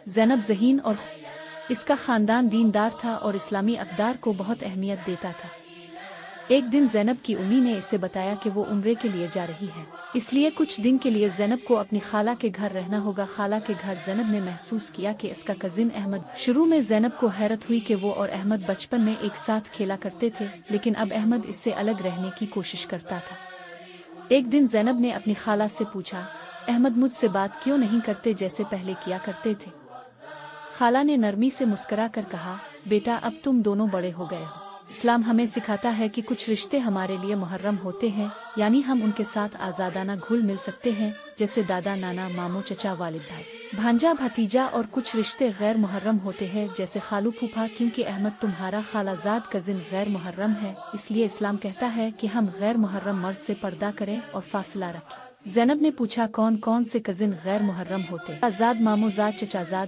زینب ذہین اور اس کا خاندان دیندار تھا اور اسلامی اقدار کو بہت اہمیت دیتا تھا۔ ایک دن زینب کی امی نے اسے بتایا کہ وہ عمرے کے لیے جا رہی ہے، اس لیے کچھ دن کے لیے زینب کو اپنی خالہ کے گھر رہنا ہوگا۔ خالہ کے گھر زینب نے محسوس کیا کہ اس کا کزن احمد۔ شروع میں زینب کو حیرت ہوئی کہ وہ اور احمد بچپن میں ایک ساتھ کھیلا کرتے تھے، لیکن اب احمد اس سے الگ رہنے کی کوشش کرتا تھا۔ ایک دن زینب نے اپنی خالہ سے پوچھا، احمد مجھ سے بات کیوں نہیں کرتے جیسے پہلے کیا کرتے تھے؟ خالہ نے نرمی سے مسکرا کر کہا، بیٹا اب تم دونوں بڑے ہو گئے ہو۔ اسلام ہمیں سکھاتا ہے کہ کچھ رشتے ہمارے لیے محرم ہوتے ہیں، یعنی ہم ان کے ساتھ آزادانہ گھل مل سکتے ہیں، جیسے دادا، نانا، ماموں، چچا، والد، بھائی، بھانجا، بھتیجا، اور کچھ رشتے غیر محرم ہوتے ہیں جیسے خالو، پھوپھا۔ کیونکہ احمد تمہارا خالہ زاد کزن غیر محرم ہے، اس لیے اسلام کہتا ہے کہ ہم غیر محرم مرد سے پردہ کریں اور فاصلہ رکھیں۔ زینب نے پوچھا، کون کون سے کزن غیر محرم ہوتے ہیں؟ زاد، ماموں زاد، چچا زاد،